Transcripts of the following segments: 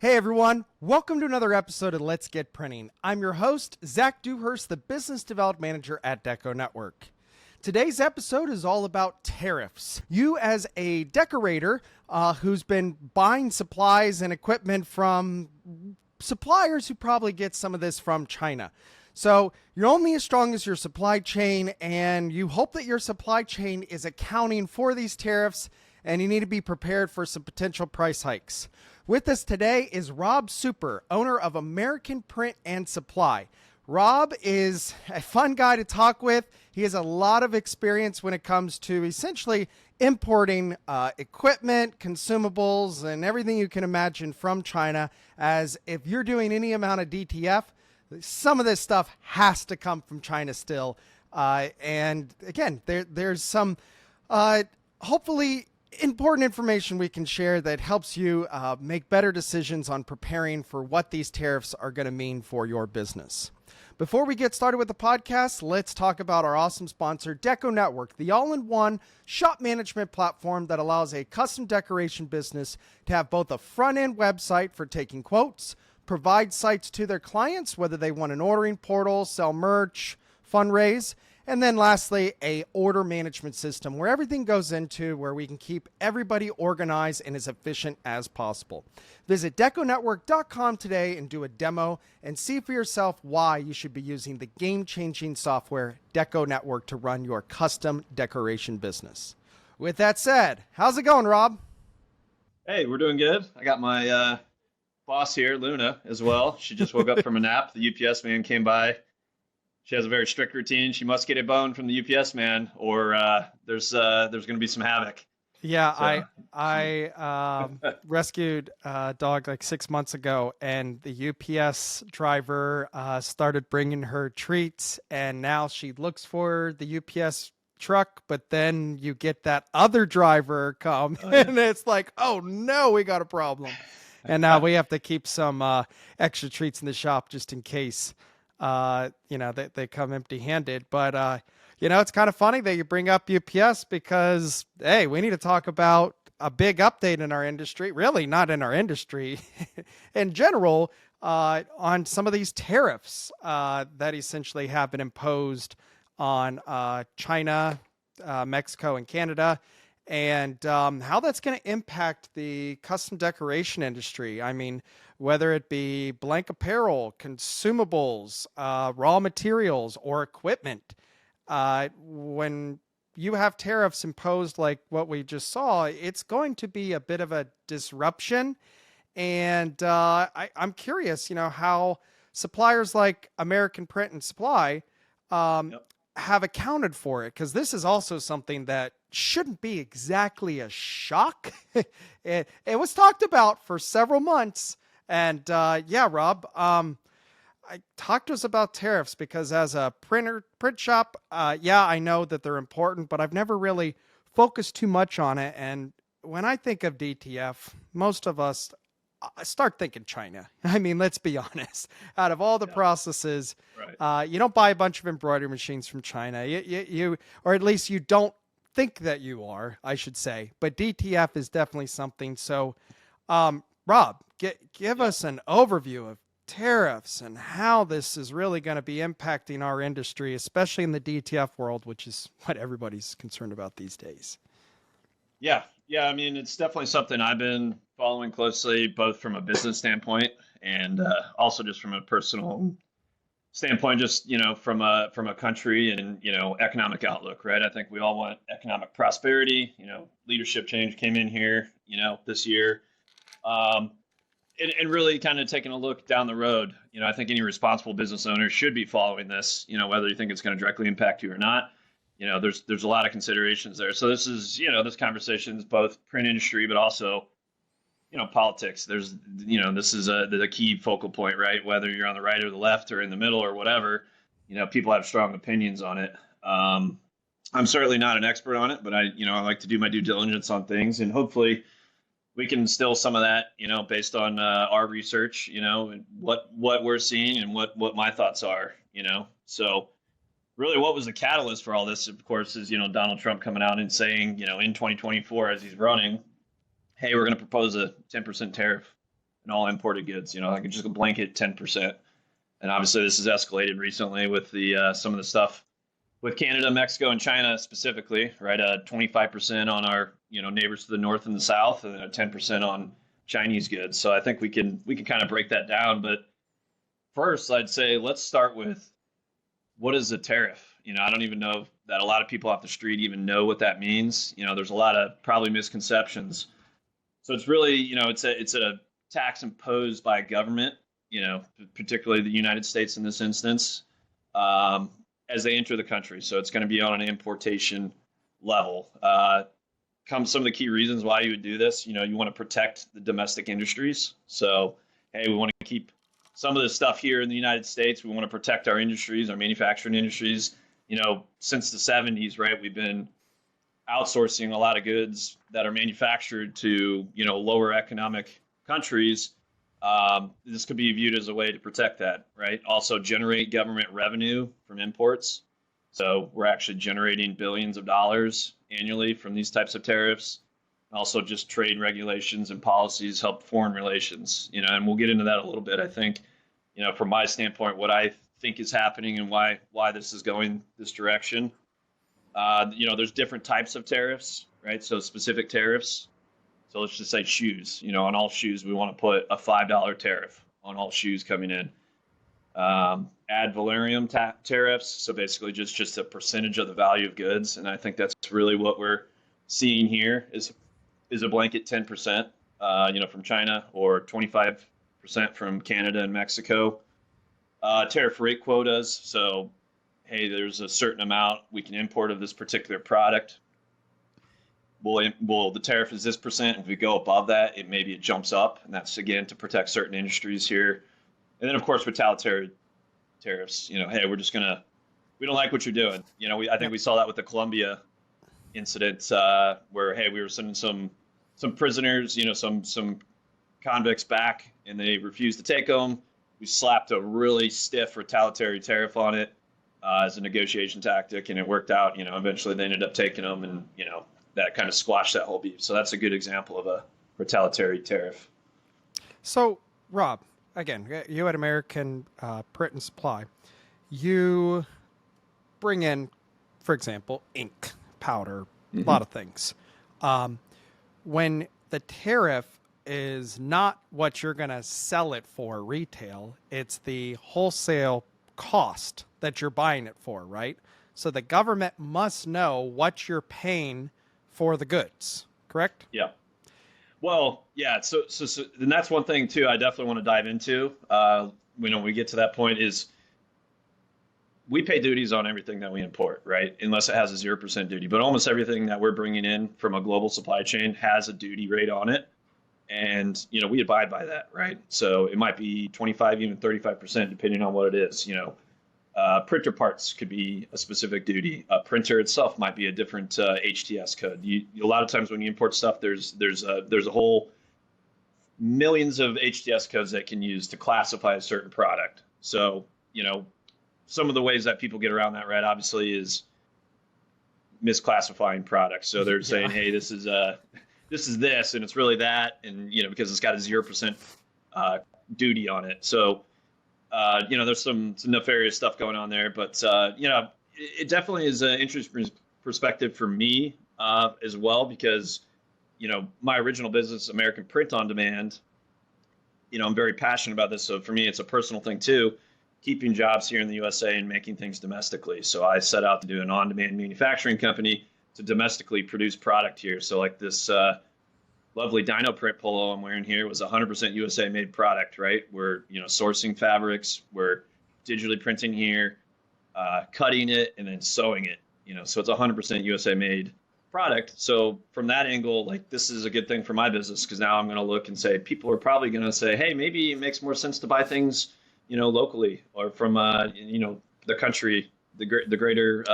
Hey everyone, welcome to another episode of Let's Get Printing. I'm your host, Zack Dewhurst, the Business Development Manager at DecoNetwork. Today's episode is all about tariffs. You as a decorator who's been buying supplies and equipment from suppliers who probably get some of this from China. So you're only as strong as your supply chain, and you hope that your supply chain is accounting for these tariffs, and you need to be prepared for some potential price hikes. With us today is Rob Super, owner of American Print and Supply. Rob is a fun guy to talk with. He has a lot of experience when it comes to essentially importing equipment, consumables, and everything you can imagine from China. As if you're doing any amount of DTF, some of this stuff has to come from China still. And again, there's some hopefully important information we can share that helps you make better decisions on preparing for what these tariffs are going to mean for your business. Before we get started with the podcast, let's talk about our awesome sponsor, DecoNetwork, the all-in-one shop management platform that allows a custom decoration business to have both a front-end website for taking quotes, provide sites to their clients, whether they want an ordering portal, sell merch, fundraise, and then lastly, a order management system where everything goes into where we can keep everybody organized and as efficient as possible. Visit DecoNetwork.com today and do a demo and see for yourself why you should be using the game-changing software DecoNetwork to run your custom decoration business. With that said, how's it going, Rob? Hey, we're doing good. I got my boss here, Luna, as well. She just woke up from a nap. The UPS man came by. She has a very strict routine. She must get a bone from the UPS man, or there's going to be some havoc. Yeah, so. I rescued a dog like 6 months ago, and the UPS driver started bringing her treats, and now she looks for the UPS truck, but then you get that other driver come, and it's like, oh no, we got a problem. And now we have to keep some extra treats in the shop just in case. They come empty-handed, but, it's kind of funny that you bring up UPS because, hey, we need to talk about a big update in our industry, really not in our industry, in general, on some of these tariffs that essentially have been imposed on China, Mexico, and Canada, and how that's going to impact the custom decoration industry. I mean, whether it be blank apparel, consumables, raw materials, or equipment, when you have tariffs imposed like what we just saw, it's going to be a bit of a disruption. And I'm curious, how suppliers like American Print and Supply have accounted for it, because this is also something that shouldn't be exactly a shock. It was talked about for several months. And Rob, talk to us about tariffs, because as a print shop, I know that they're important, but I've never really focused too much on it. And when I think of DTF, most of us start thinking China. I mean, let's be honest. Out of all the processes, right. You don't buy a bunch of embroidery machines from China. You or at least you don't think that you are, I should say. But DTF is definitely something. So, Rob, give us an overview of tariffs and how this is really going to be impacting our industry, especially in the DTF world, which is what everybody's concerned about these days. Yeah. I mean, it's definitely something I've been following closely, both from a business standpoint and also just from a personal standpoint, just, from a country and, economic outlook, right? I think we all want economic prosperity. Leadership change came in here, this year. And really kind of taking a look down the road, I think any responsible business owner should be following this, whether you think it's going to directly impact you or not. There's a lot of considerations there. So this is, this conversation is both print industry, but also, politics. There's, this is the key focal point, right? Whether you're on the right or the left or in the middle or whatever, people have strong opinions on it. I'm certainly not an expert on it, but I like to do my due diligence on things, and hopefully we can instill some of that, based on our research, and what we're seeing and what my thoughts are, So really what was the catalyst for all this, of course, is, Donald Trump coming out and saying, in 2024, as he's running, hey, we're going to propose a 10% tariff and all imported goods. Like just a blanket 10%. And obviously, this has escalated recently with the some of the stuff with Canada, Mexico, and China specifically, right? 25% on our neighbors to the north and the south, and 10% on Chinese goods. So I think we can kind of break that down. But first, I'd say let's start with what is a tariff. I don't even know that a lot of people off the street even know what that means. There's a lot of probably misconceptions. So it's really, it's a tax imposed by a government, particularly the United States in this instance, as they enter the country. So it's going to be on an importation level. Come some of the key reasons why you would do this. You want to protect the domestic industries. So, hey, we want to keep some of this stuff here in the United States. We want to protect our industries, our manufacturing industries. Since the 70s, right, we've been outsourcing a lot of goods that are manufactured to, lower economic countries. This could be viewed as a way to protect that, right? Also generate government revenue from imports. So we're actually generating billions of dollars annually from these types of tariffs. Also just trade regulations and policies help foreign relations, and we'll get into that a little bit. I think, from my standpoint, what I think is happening and why this is going this direction. There's different types of tariffs, right? So specific tariffs. So let's just say shoes. On all shoes, we want to put a $5 tariff on all shoes coming in. Ad valorem tariffs. So basically just a percentage of the value of goods. And I think that's really what we're seeing here is a blanket 10%, from China, or 25% from Canada and Mexico. Tariff rate quotas. So, hey, there's a certain amount we can import of this particular product. The tariff is this percent. If we go above that, maybe it jumps up, and that's again to protect certain industries here. And then, of course, retaliatory tariffs. Hey, we don't like what you're doing. I think we saw that with the Colombia incident, where hey, we were sending some prisoners, some convicts back, and they refused to take them. We slapped a really stiff retaliatory tariff on it as a negotiation tactic, and it worked out. Eventually they ended up taking them, and that kind of squashed that whole beef. So that's a good example of a retaliatory tariff. So, Rob, again, you at American Print and Supply, you bring in, for example, ink, powder, a lot of things. When the tariff is not what you're going to sell it for retail, it's the wholesale cost that you're buying it for, right? So the government must know what you're paying for the goods, correct? Yeah. Well, yeah. So and that's one thing too I definitely want to dive into. When we get to that point is we pay duties on everything that we import, right? Unless it has a 0% duty. But almost everything that we're bringing in from a global supply chain has a duty rate on it. And, we abide by that, right? So it might be 25, even 35%, depending on what it is. Printer parts could be a specific duty. A printer itself might be a different HTS code. A lot of times when you import stuff, there's a whole millions of HTS codes that can use to classify a certain product. So, some of the ways that people get around that, right, obviously, is misclassifying products. So they're saying, hey, this is this, and it's really that, and because it's got a 0% duty on it. So there's some nefarious stuff going on there, but it definitely is an interesting perspective for me as well, because my original business, American Print on Demand, I'm very passionate about this. So for me, it's a personal thing too, keeping jobs here in the USA and making things domestically. So I set out to do an on-demand manufacturing company to domestically produce product here. So like this lovely Dino Print polo I'm wearing here was 100% USA made product, right? We're sourcing fabrics, we're digitally printing here, cutting it, and then sewing it. So it's 100% USA made product. So from that angle, like this is a good thing for my business, because now I'm going to look and say people are probably going to say, hey, maybe it makes more sense to buy things locally or from the country, the greater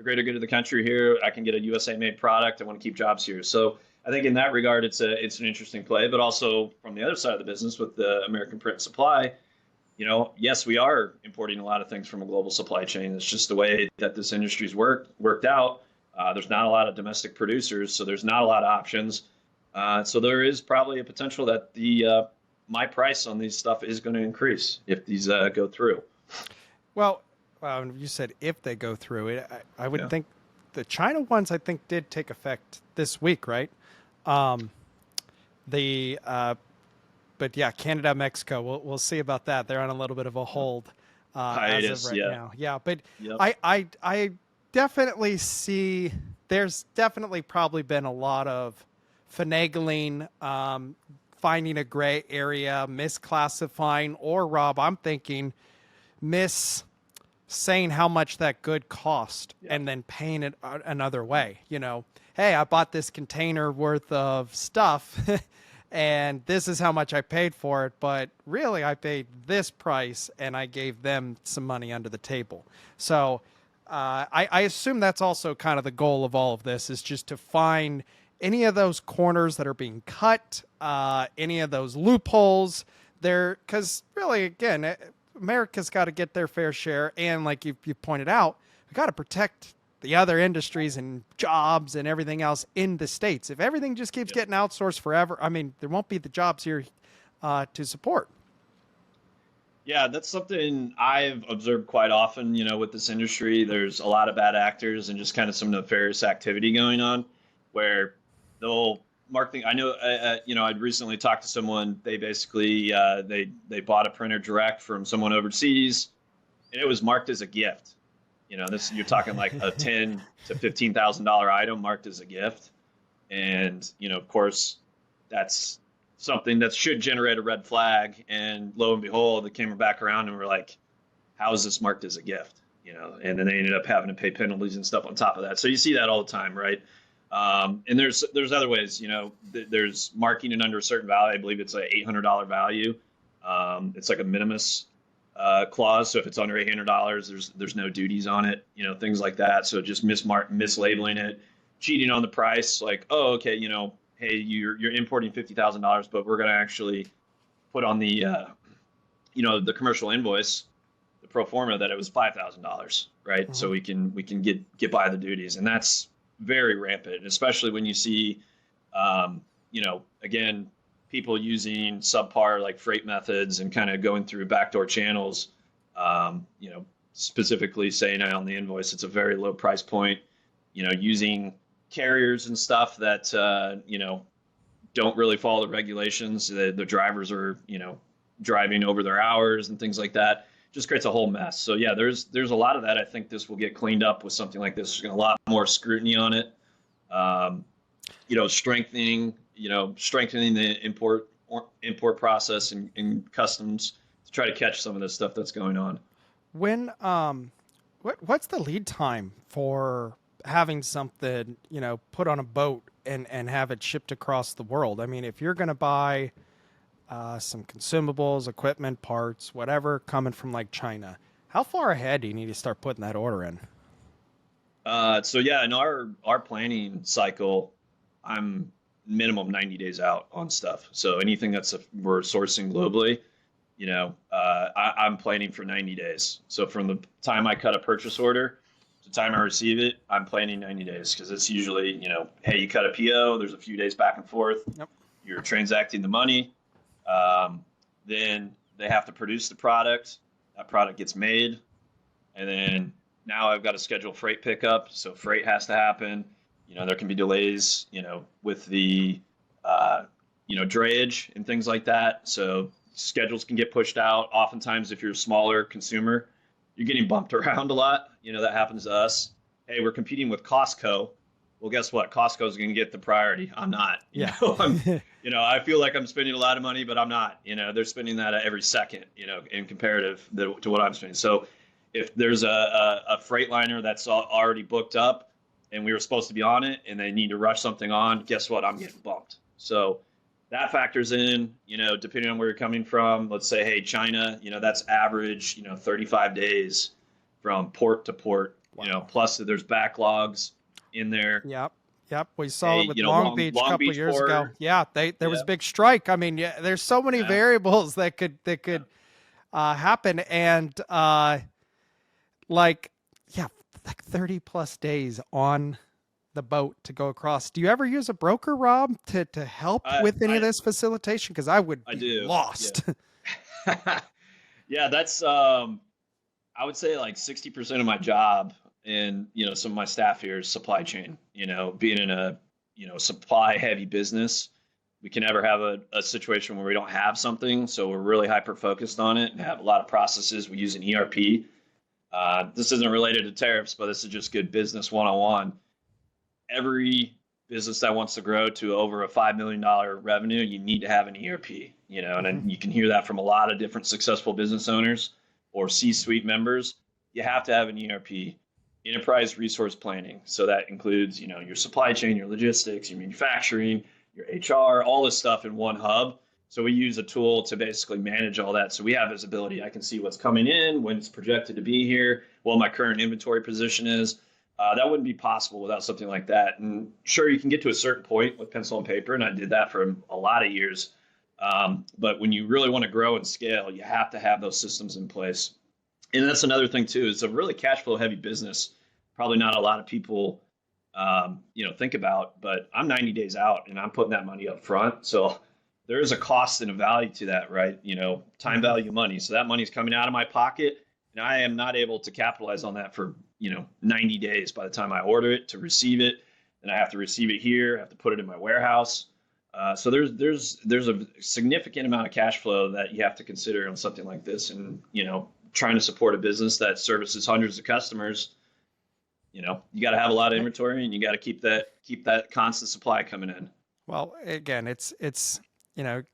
good of the country here. I can get a USA made product. I want to keep jobs here. So I think in that regard, it's an interesting play. But also from the other side of the business with the American Print Supply, yes, we are importing a lot of things from a global supply chain. It's just the way that this industry's worked out. There's not a lot of domestic producers, so there's not a lot of options. So there is probably a potential that the my price on these stuff is going to increase if these go through. Well, you said if they go through it, I would Yeah. think the China ones, I think, did take effect this week, right? Um, the but yeah, Canada, Mexico, we'll see about that. They're on a little bit of a hold as of Hiatus. right Yeah. now. Yeah, but Yep. I definitely see there's definitely probably been a lot of finagling, finding a gray area, misclassifying, or Rob, I'm thinking miss saying how much that good cost Yeah. and then paying it another way. Hey, I bought this container worth of stuff and this is how much I paid for it, but really I paid this price and I gave them some money under the table. So I assume that's also kind of the goal of all of this, is just to find any of those corners that are being cut, any of those loopholes there, because really, again, America's got to get their fair share, and like you pointed out, we got to protect the other industries and jobs and everything else in the States. If everything just keeps getting outsourced forever, I mean, there won't be the jobs here to support. Yeah, that's something I've observed quite often, with this industry. There's a lot of bad actors and just kind of some nefarious activity going on where they'll marketing. I know, I'd recently talked to someone. They basically they bought a printer direct from someone overseas, and it was marked as a gift. This you're talking like a $10,000 to $15,000 item marked as a gift, and of course, that's something that should generate a red flag. And lo and behold, they came back around and were like, "How is this marked as a gift?" And then they ended up having to pay penalties and stuff on top of that. So you see that all the time, right? And there's other ways. There's marking it under a certain value. I believe it's an $800 value. It's like a minimus clause. So if it's under $800, there's no duties on it. Things like that. So just mislabeling it, cheating on the price. Like, oh, okay, hey, you're importing $50,000, but we're going to actually put on the the commercial invoice, the pro forma, that it was $5,000, right? So we can get by the duties, and that's very rampant, especially when you see, again, people using subpar like freight methods and kind of going through backdoor channels. Specifically saying on the invoice it's a very low price point. Using carriers and stuff that don't really follow the regulations. The drivers are driving over their hours and things like that. Just creates a whole mess. So yeah, there's a lot of that. I think this will get cleaned up with something like this. There's going to be a lot more scrutiny on it. Strengthening the import process and customs to try to catch some of this stuff that's going on. When what's the lead time for having something put on a boat and have it shipped across the world? I mean, if you're going to buy some consumables, equipment, parts, whatever coming from like China, how far ahead do you need to start putting that order in? So yeah, in our planning cycle, I'm minimum 90 days out on stuff. So anything we're sourcing globally, I'm planning for 90 days. So from the time I cut a purchase order to the time I receive it, I'm planning 90 days, because it's usually, hey, you cut a PO, there's a few days back and forth. Yep. You're transacting the money. Then they have to produce the product. That product gets made. And then now I've got to schedule freight pickup. So freight has to happen. There can be delays, with the, drayage and things like that. So schedules can get pushed out. Oftentimes, if you're a smaller consumer, you're getting bumped around a lot. That happens to us. Hey, we're competing with Costco. Well, guess what? Costco is going to get the priority. I'm not. I feel like I'm spending a lot of money, but I'm not. They're spending that every second, in comparative to what I'm spending. So if there's a freight liner that's already booked up and we were supposed to be on it and they need to rush something on, guess what? I'm getting bumped. So that factors in, depending on where you're coming from. Let's say, hey, China, that's average, 35 days from port to port. Wow. Plus there's backlogs in there. Yep. We saw it with Long Beach a couple Beach years port. ago. Yeah, there was a big strike. I mean, there's so many variables that could happen, and like 30 plus days on the boat to go across. Do you ever use a broker, Rob, to help I with any of I this facilitation? Because I would I be do. lost. Yeah. Yeah, that's I would say like 60% of my job and some of my staff here is supply chain. Being in a supply heavy business, we can never have a situation where we don't have something. So we're really hyper focused on it and have a lot of processes. We use an ERP. This isn't related to tariffs, but this is just good business 101. Every business that wants to grow to over a $5 million revenue, you need to have an ERP, and Mhm. then you can hear that from a lot of different successful business owners or C-suite members. You have to have an ERP, enterprise resource planning. So that includes, your supply chain, your logistics, your manufacturing, your HR, all this stuff in one hub. So we use a tool to basically manage all that. So we have visibility. I can see what's coming in, when it's projected to be here, what my current inventory position is. That wouldn't be possible without something like that. And sure, you can get to a certain point with pencil and paper, and I did that for a lot of years. But when you really want to grow and scale, you have to have those systems in place. And that's another thing too. It's a really cash flow heavy business. Probably not a lot of people, think about. But I'm 90 days out, and I'm putting that money up front. So there is a cost and a value to that, right? Time Mhm. value money. So that money's coming out of my pocket, and I am not able to capitalize on that for 90 days by the time I order it to receive it. And I have to receive it here. I have to put it in my warehouse. So there's a significant amount of cash flow that you have to consider on something like this, and trying to support a business that services hundreds of customers. You got to have a lot of inventory, and you got to keep that constant supply coming in. Well, again, it's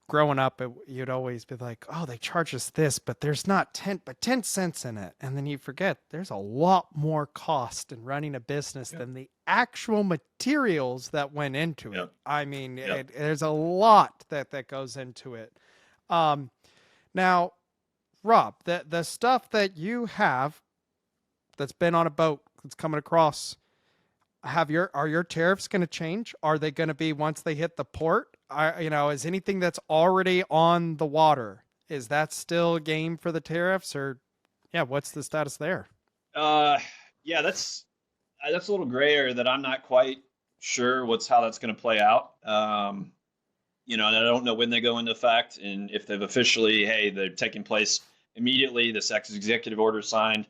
growing up, you'd always be like, "Oh, they charge us this, but there's not 10 cents in it," and then you forget there's a lot more cost in running a business Yep. than the actual materials that went into it. Yep. I mean, Yep. there's a lot that goes into it. Um, Now, Rob, the stuff that you have that's been on a boat that's coming across, are your tariffs going to change? Are they going to be once they hit the port? Is anything that's already on the water, is that still game for the tariffs, or yeah, what's the status there? Uh, yeah, that's a little gray area that I'm not quite sure how that's going to play out. And I don't know when they go into effect and if they've officially, hey, they're taking place immediately. This executive order signed.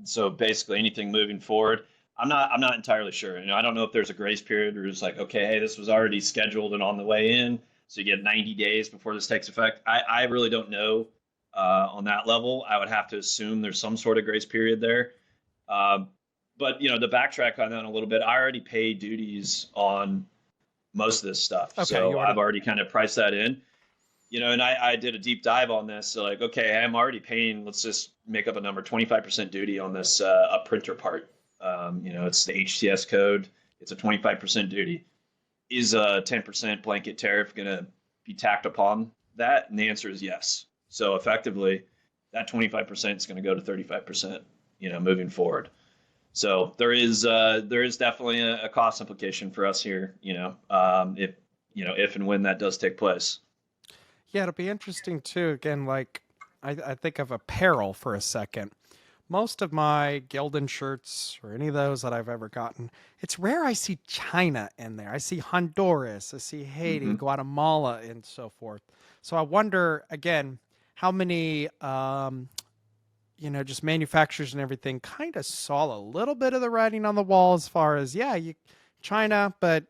So basically, anything moving forward, I'm not entirely sure. I don't know if there's a grace period or it's like, okay, hey, this was already scheduled and on the way in, so you get 90 days before this takes effect. I really don't know on that level. I would have to assume there's some sort of grace period there. Um, but to backtrack on that a little bit, I already paid duties on most of this stuff. Okay, you So I've already. already kind of priced that in, and I did a deep dive on this. So like, okay, I'm already paying, let's just make up a number, 25% duty on this a printer part. It's the HTS code. It's a 25% duty. Is a 10% blanket tariff going to be tacked upon that? And the answer is yes. So effectively, that 25% is going to go to 35%, moving forward. So there is definitely a cost implication for us here, if and when that does take place. Yeah, it'll be interesting too. Again, like I think of apparel for a second. Most of my Gildan shirts or any of those that I've ever gotten, it's rare I see China in there. I see Honduras, I see Haiti, Hmm. Guatemala, and so forth. So I wonder again how many just manufacturers and everything kind of saw a little bit of the writing on the wall as far as, yeah, China, but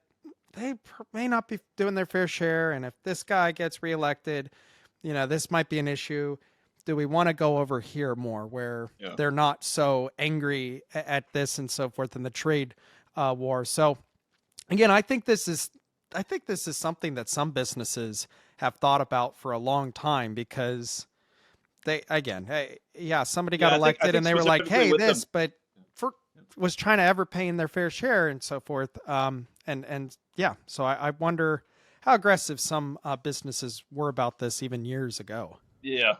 they may not be doing their fair share. And if this guy gets reelected, this might be an issue. Do we want to go over here more where Yeah. they're not so angry at this and so forth in the trade war? So again, I think this is something that some businesses have thought about for a long time because they, again, hey, yeah, somebody got Yeah, I elected think and they were like, specifically hey, with the this, but for was China ever paying their fair share and so forth? And yeah, so I wonder how aggressive some businesses were about this even years ago. yeah,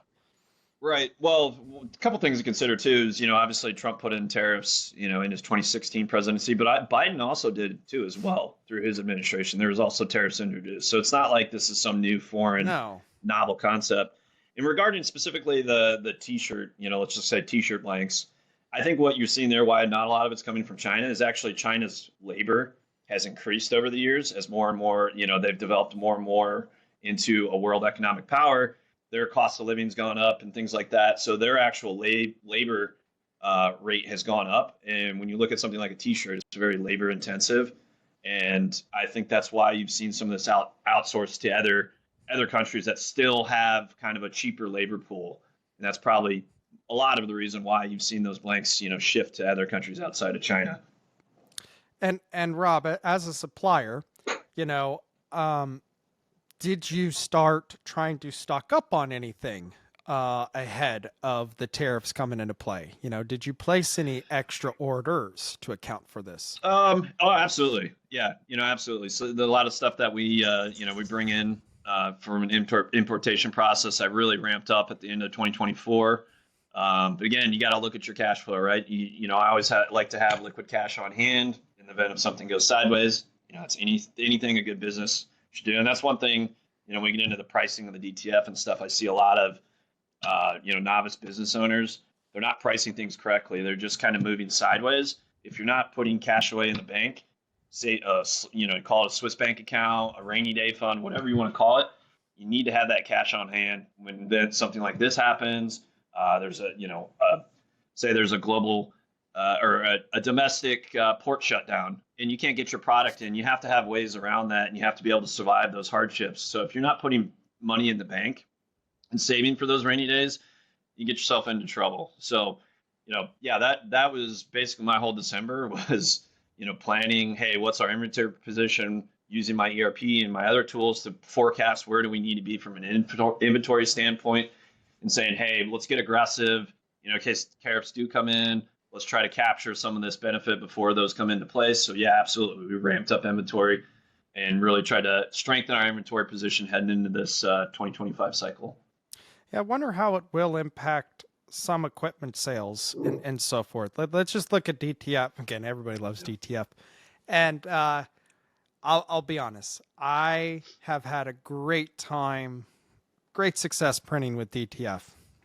right. Well, a couple things to consider too is, obviously Trump put in tariffs, in his 2016 presidency, but Biden also did too as well through his administration. There was also tariffs introduced, so it's not like this is some new foreign No. novel concept. In regarding specifically the T-shirt, let's just say T-shirt blanks, I think what you're seeing there, why not a lot of it's coming from China, is actually China's labor has increased over the years as more and more, they've developed more and more into a world economic power. Their cost of living's gone up and things like that. So their actual labor rate has gone up. And when you look at something like a t-shirt, it's very labor intensive. And I think that's why you've seen some of this outsourced to other countries that still have kind of a cheaper labor pool. And that's probably a lot of the reason why you've seen those blanks, shift to other countries outside of China. And Rob, as a supplier, you know, did you start trying to stock up on anything ahead of the tariffs coming into play? Did you place any extra orders to account for this? Oh, absolutely. Yeah, absolutely. So a lot of stuff that we bring in from an importation process, I really ramped up at the end of 2024. But again, you got to look at your cash flow, right? I always like to have liquid cash on hand in the event if something goes sideways. It's anything a good business should do. And that's one thing, when we get into the pricing of the DTF and stuff, I see a lot of, novice business owners. They're not pricing things correctly. They're just kind of moving sideways. If you're not putting cash away in the bank, say, call it a Swiss bank account, a rainy day fund, whatever you want to call it, you need to have that cash on hand when then something like this happens. There's say there's a global or a domestic port shutdown and you can't get your product in. You have to have ways around that, and you have to be able to survive those hardships. So if you're not putting money in the bank and saving for those rainy days, you get yourself into trouble. So, that was basically my whole December was, planning, hey, what's our inventory position, using my ERP and my other tools to forecast where do we need to be from an inventory standpoint, and saying, hey, let's get aggressive, in case tariffs do come in. Let's try to capture some of this benefit before those come into place. So yeah, absolutely. We ramped up inventory and really tried to strengthen our inventory position heading into this 2025 cycle. Yeah, I wonder how it will impact some equipment sales and so forth. Let's just look at DTF. Again, everybody loves DTF. And I'll be honest. I have had a great success printing with DTF.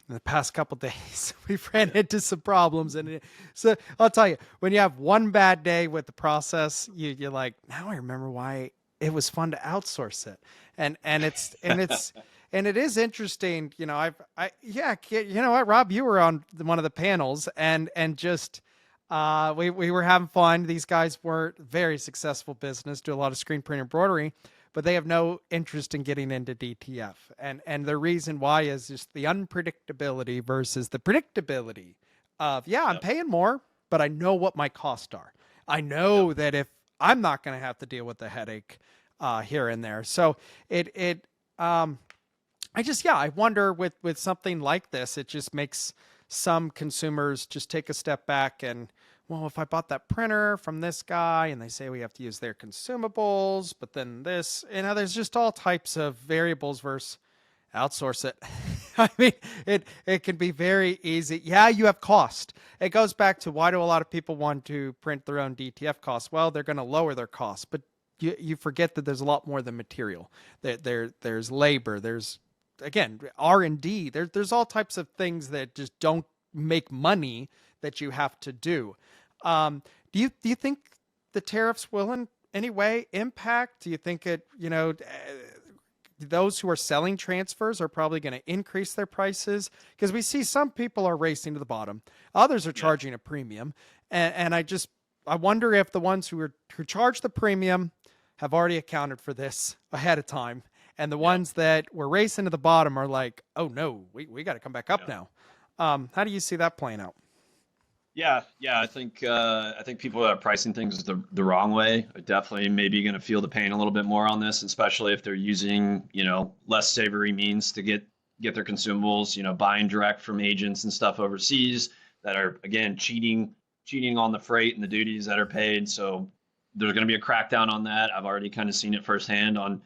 In the past couple of days, we've ran into some problems, so I'll tell you, when you have one bad day with the process, you're like, now I remember why it was fun to outsource it, and it is interesting. You know what, Rob, you were on one of the panels, and just we were having fun. These guys weren't very successful business, do a lot of screen print embroidery, but they have no interest in getting into DTF. And the reason why is just the unpredictability versus the predictability of, I'm paying more, but I know what my costs are. I know that if I'm not going to have to deal with the headache here and there. So I wonder with something like this, it just makes some consumers just take a step back and, well, if I bought that printer from this guy and they say we have to use their consumables, but then this, there's just all types of variables versus outsource it. I mean, it can be very easy. Yeah, you have cost. It goes back to, why do a lot of people want to print their own DTF costs? Well, they're going to lower their costs, but you forget that there's a lot more than material. There's labor. There's, again, R&D. There's all types of things that just don't make money that you have to do. Do you think the tariffs will in any way impact? Do you think those who are selling transfers are probably going to increase their prices? Because we see some people are racing to the bottom, others are charging a premium, and I wonder if the ones who charge the premium have already accounted for this ahead of time, and the ones that were racing to the bottom are like, oh no, we got to come back up now. How do you see that playing out? Yeah. I think people are pricing things the wrong way. Are definitely maybe going to feel the pain a little bit more on this, especially if they're using less savory means to get their consumables. Buying direct from agents and stuff overseas that are, again, cheating on the freight and the duties that are paid. So there's going to be a crackdown on that. I've already kind of seen it firsthand on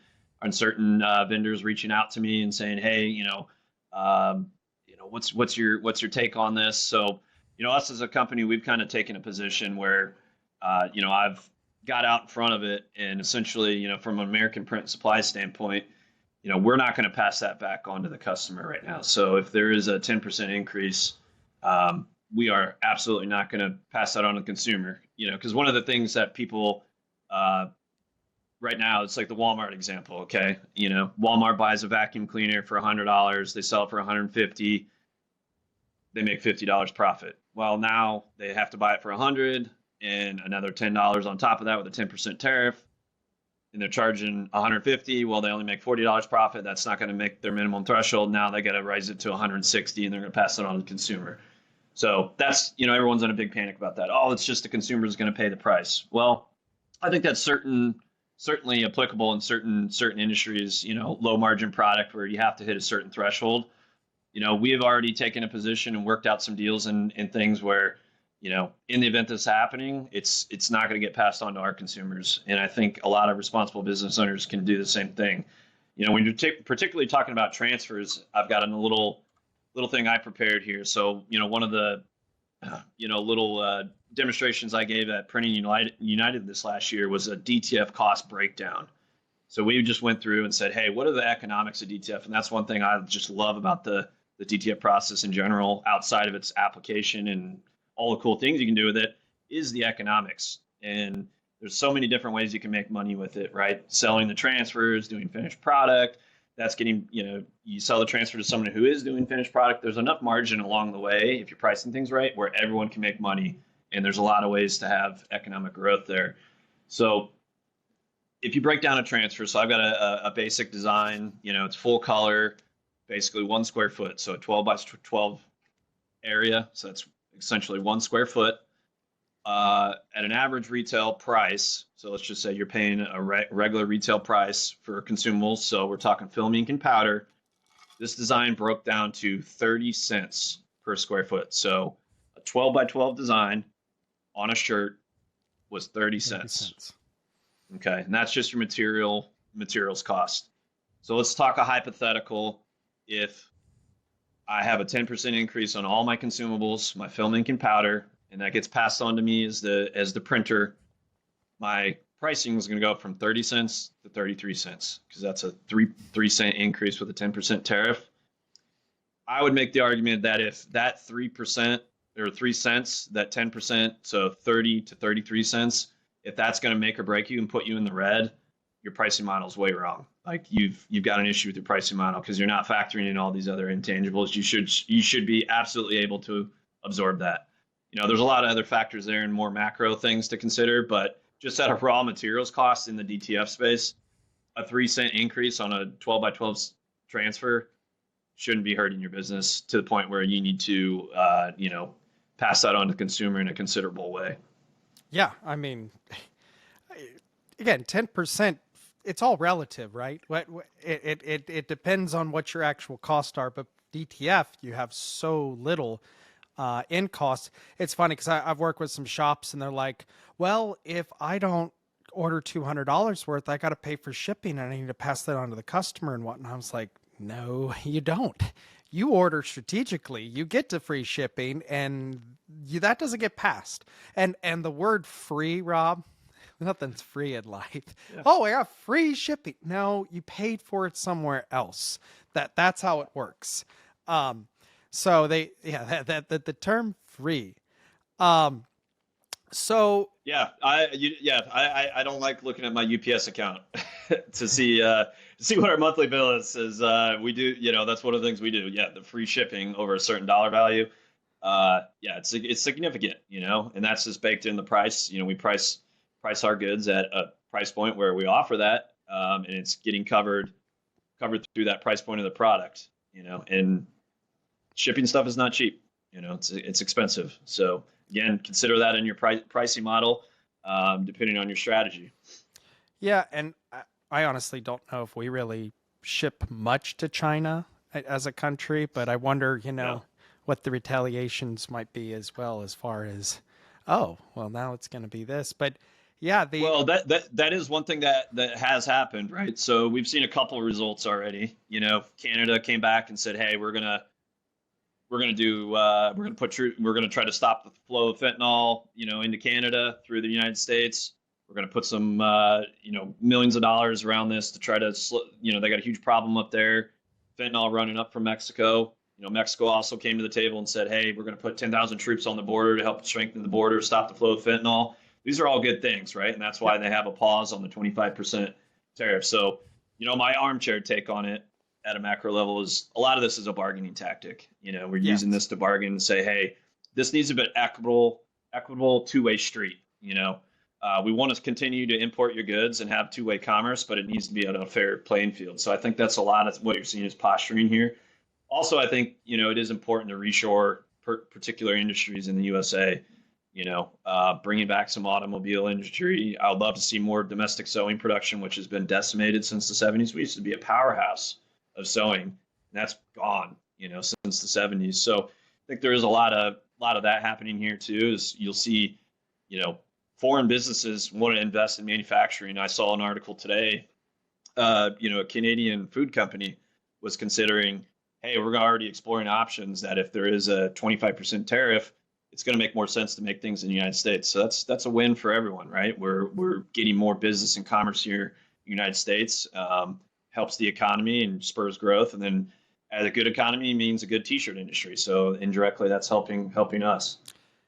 certain vendors reaching out to me and saying, hey, what's your take on this? So. Us as a company, we've kind of taken a position where, I've got out in front of it, and essentially, from an American print supply standpoint, we're not going to pass that back on to the customer right now. So if there is a 10% increase, we are absolutely not going to pass that on to the consumer, because one of the things that people right now it's like the Walmart example. Okay, Walmart buys a vacuum cleaner for $100, they sell it for 150, they make $50 profit. Well, now they have to buy it for 100 and another $10 on top of that with a 10% tariff, and they're charging 150. Well, they only make $40 profit. That's not going to make their minimum threshold. Now they got to raise it to 160, and they're going to pass it on to the consumer. So that's, everyone's in a big panic about that. Oh, it's just the consumer is going to pay the price. Well, I think that's certainly applicable in certain industries. Low margin product where you have to hit a certain threshold. We have already taken a position and worked out some deals in things where, in the event that's happening, it's not going to get passed on to our consumers. And I think a lot of responsible business owners can do the same thing. When you're particularly talking about transfers, I've got a little thing I prepared here. So, one of the, little demonstrations I gave at Printing United this last year was a DTF cost breakdown. So we just went through and said, hey, what are the economics of DTF? And that's one thing I just love about the DTF process in general, outside of its application and all the cool things you can do with it, is the economics. And there's so many different ways you can make money with it, right? Selling the transfers, doing finished product. That's getting, you sell the transfer to someone who is doing finished product. There's enough margin along the way, if you're pricing things right, where everyone can make money. And there's a lot of ways to have economic growth there. So if you break down a transfer, so I've got a basic design, it's full color, basically 1 square foot. So a 12 by 12 area. So that's essentially 1 square foot at an average retail price. So let's just say you're paying a regular retail price for consumables. So we're talking film, ink, and powder. This design broke down to 30 cents per square foot. So a 12 by 12 design on a shirt was 30 cents. Okay, and that's just your materials cost. So let's talk a hypothetical. If I have a 10% increase on all my consumables, my film, ink, and powder, and that gets passed on to me as the printer, my pricing is going to go from 30 cents to 33 cents because that's a 3 cent increase with a 10% tariff. I would make the argument that if that 3% or 3 cents, that 10%, so 30 to 33 cents, if that's going to make or break you and put you in the red, your pricing model is way wrong. Like you've got an issue with your pricing model because you're not factoring in all these other intangibles. You should be absolutely able to absorb that. There's a lot of other factors there and more macro things to consider, but just at a raw materials cost in the DTF space, a 3 cent increase on a 12 by 12 transfer shouldn't be hurting your business to the point where you need to, pass that on to the consumer in a considerable way. Yeah, I mean, again, 10%, it's all relative, right? It depends on what your actual costs are, but DTF, you have so little in cost. It's funny because I've worked with some shops and they're like, well, if I don't order $200 worth, I got to pay for shipping and I need to pass that on to the customer and whatnot. I was like, no, you don't. You order strategically, you get to free shipping, and that doesn't get passed. And the word free, Rob, nothing's free in life. Yeah. Oh, I got free shipping. No, you paid for it somewhere else. That's how it works. So the term free. So yeah, I don't like looking at my UPS account to see what our monthly bill is. We do, that's one of the things we do. Yeah, the free shipping over a certain dollar value. It's significant, and that's just baked in the price. We price our goods at a price point where we offer that, and it's getting covered through that price point of the product. And shipping stuff is not cheap. It's expensive. So again, consider that in your pricing model, depending on your strategy. Yeah, and I honestly don't know if we really ship much to China as a country, but I wonder, what the retaliations might be as well, as far as, oh, well, now it's going to be this. But yeah, well, that is one thing that has happened, right? So we've seen a couple of results already. Canada came back and said, hey, we're gonna try to stop the flow of fentanyl, into Canada through the United States. We're going to put some, millions of dollars around this to try to, they got a huge problem up there. Fentanyl running up from Mexico. Mexico also came to the table and said, hey, we're going to put 10,000 troops on the border to help strengthen the border, stop the flow of fentanyl. these are all good things, right? And that's why they have a pause on the 25% tariff. So, my armchair take on it at a macro level is a lot of this is a bargaining tactic. We're using Yes. this to bargain and say, hey, this needs to be an equitable two-way street. We want to continue to import your goods and have two-way commerce, but it needs to be on a fair playing field. So I think that's a lot of what you're seeing is posturing here. Also, I think it is important to reshore particular industries in the USA. Bringing back some automobile industry. I would love to see more domestic sewing production, which has been decimated since the 70s. We used to be a powerhouse of sewing, and that's gone, since the 70s. So I think there is a lot of that happening here too. Is you'll see, foreign businesses want to invest in manufacturing. I saw an article today. A Canadian food company was considering, hey, we're already exploring options that if there is a 25% tariff, it's going to make more sense to make things in the United States. So that's a win for everyone, right? We're getting more business and commerce here in the United States, helps the economy and spurs growth. And then a good economy means a good t-shirt industry. So indirectly, that's helping us.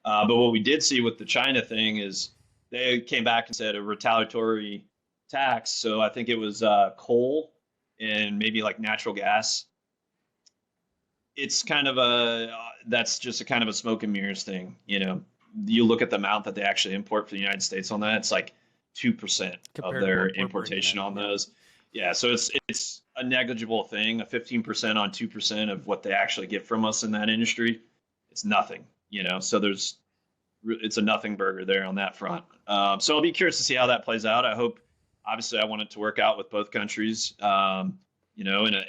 But what we did see with the China thing is they came back and said a retaliatory tax. So I think it was coal and maybe like natural gas. It's kind of that's just a kind of a smoke and mirrors thing. You look at the amount that they actually import for the United States on that, it's like 2% of their importation on those. Yeah, so it's a negligible thing. A 15% on 2% of what they actually get from us in that industry, it's nothing. So it's a nothing burger there on that front. So I'll be curious to see how that plays out. Obviously, I want it to work out with both countries. And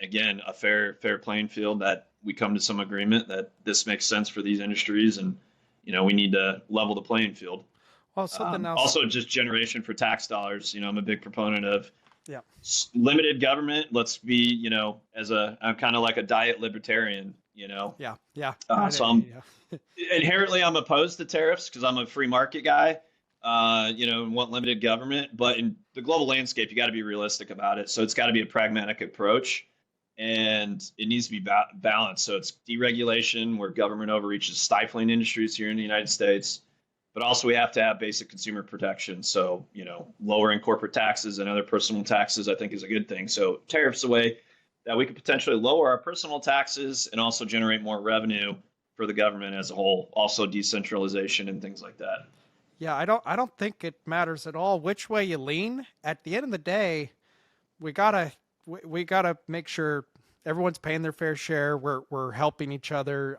again, a fair playing field, that we come to some agreement that this makes sense for these industries, and we need to level the playing field. Well, something else. Also, just generation for tax dollars. I'm a big proponent of Yeah. limited government. Let's be, I'm kind of like a diet libertarian. Yeah. So inherently I'm opposed to tariffs because I'm a free market guy. Want limited government, but in the global landscape, you got to be realistic about it. So it's got to be a pragmatic approach, and it needs to be balanced. So it's deregulation where government overreach is stifling industries here in the United States, but also we have to have basic consumer protection. So, lowering corporate taxes and other personal taxes, I think, is a good thing. So tariffs a way that we could potentially lower our personal taxes and also generate more revenue for the government as a whole. Also decentralization and things like that. Yeah, I don't think it matters at all which way you lean. At the end of the day, we gotta make sure everyone's paying their fair share. We're helping each other.